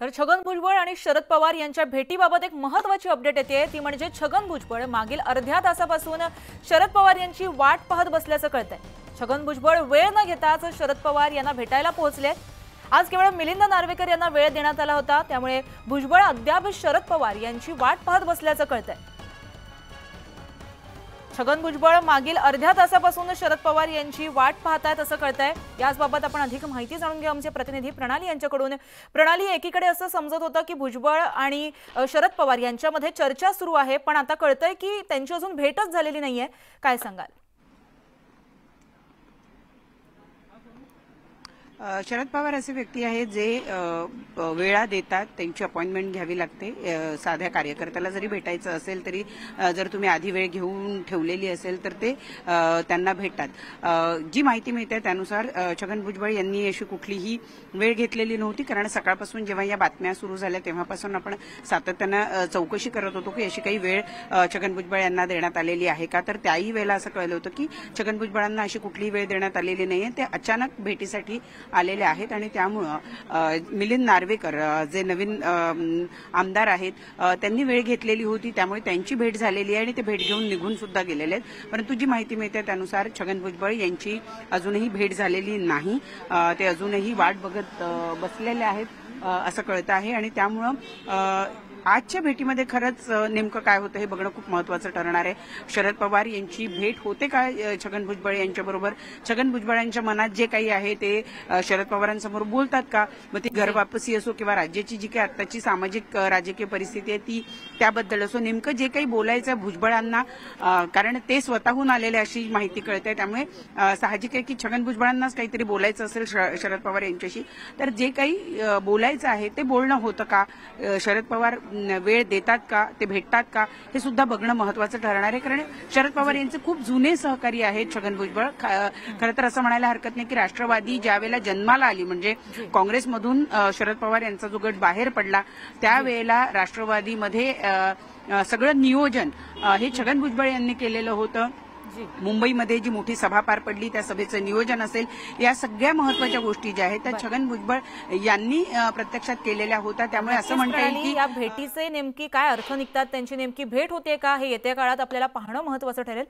तर छगन भुजबळ आणि शरद पवार यांच्या भेटीबाबत एक महत्त्वाची अपडेट येते, ती म्हणजे छगन भुजबळ मागील अर्ध्या तासापासून शरद पवार यांची वाट पाहत बसल्याचं कळतंय। छगन भुजबळ वेळ न घेताच शरद पवार यांना भेटायला पोहोचले। आज केवळ मिलिंद नार्वेकर यांना वेळ देण्यात आला होता, त्यामुळे भुजबळ अद्याप शरद पवार यांची वाट पाहत बसल्याचं कळतंय। छगन भुजबळ मागील अर्ध्या तासापासून शरद पवार यांची वाट पाहतायत असं कळतंय। याबाबत आपण अधिक माहिती जाणून घेऊ आमचे प्रतिनिधी प्रणाली यांच्याकडून। प्रणाली, एकीकडे असं समजत होतं की भुजबळ आणि शरद पवार यांच्यामध्ये चर्चा सुरू आहे, पण आता कळतंय की त्यांची अजून भेटच झालेली नाहीये, काय सांगाल? शरद पवार असे व्यक्ती आहेत जे वेळा देतात, त्यांची अपॉइंटमेंट घ्यावी लागते। साध्या कार्यकर्त्याला जरी भेटायचं असेल तरी जर तुम्ही आधी वेळ घेऊन ठेवलेली असेल तर ते त्यांना भेटतात। जी माहिती मिळते त्यानुसार छगन भुजबळ यांनी अशी कुठलीही वेळ घेतलेली नव्हती, कारण सकाळपासून जेव्हा या बातम्या सुरू झाल्या तेव्हापासून आपण सातत्यानं चौकशी करत होतो की अशी काही वेळ छगन भुजबळ यांना देण्यात आलेली आहे का। तर त्याही वेळेला असं कळलं होतं की छगन भुजबळांना अशी कुठलीही वेळ देण्यात आलेली नाहीये, ते अचानक भेटीसाठी आलेले आहेत आणि त्यामुळे मिलिंद नार्वेकर जे नवीन आमदार आहेत त्यांनी वेळ घेतलेली होती, त्यामुळे त्यांची भेट झालेली आहे आणि ते भेट घेऊन निघून सुद्धा गेलेले आहेत। परंतु जी माहिती मिळते त्यानुसार छगन भुजबळ यांची अजूनही भेट झालेली नाही, ते अजूनही वाट बघत बसलेले आहेत असं कळतं आहे। आणि त्यामुळे आजच्या भेटीमध्ये खरंच नेमकं काय होतं हे बघणं खूप महत्त्वाचं ठरणार आहे। शरद पवार यांची भेट होते का छगन भुजबळ यांच्याबरोबर? छगन भुजबळांच्या मनात जे काही आहे ते शरद पवारांसमोर बोलतात का? मग ती घर वापसी असो किंवा राज्याची जी काही आत्ताची सामाजिक राजकीय परिस्थिती आहे ती त्याबद्दल असो, नेमकं जे काही बोलायचं भुजबळांना, कारण ते स्वतःहून आलेले अशी माहिती कळते, त्यामुळे साहजिक आहे की छगन भुजबळांनाच काहीतरी बोलायचं असेल शरद पवार यांच्याशी, तर जे काही बोलायचं आहे ते बोलणं होतं का? शरद पवार वेळ देतात का, ते भेटतात का, हे सुद्धा बघणं महत्त्वाचं ठरणार आहे। कारण शरद पवार यांचे खूप जुने सहकारी आहेत छगन भुजबळ। खरं तर असं म्हणायला हरकत नाही की राष्ट्रवादी ज्यावेळेला जन्माला आली, म्हणजे काँग्रेसमधून शरद पवार यांचा जो गट बाहेर पडला त्यावेळेला राष्ट्रवादीमध्ये सगळं नियोजन हे छगन भुजबळ यांनी केलेलं होतं। मुंबईमध्ये जी मोठी सभा पार पडली त्या सभेचं नियोजन असेल, या सगळ्या महत्त्वाच्या गोष्टी ज्या आहेत त्या छगन भुजबळ यांनी प्रत्यक्षात केलेल्या होत्या। त्यामुळे असं म्हणता येईल की या भेटीचे नेमकी काय अर्थ निघतात, त्यांची नेमकी भेट होते का हे येत्या काळात आपल्याला पाहणं महत्त्वाचं ठरेल।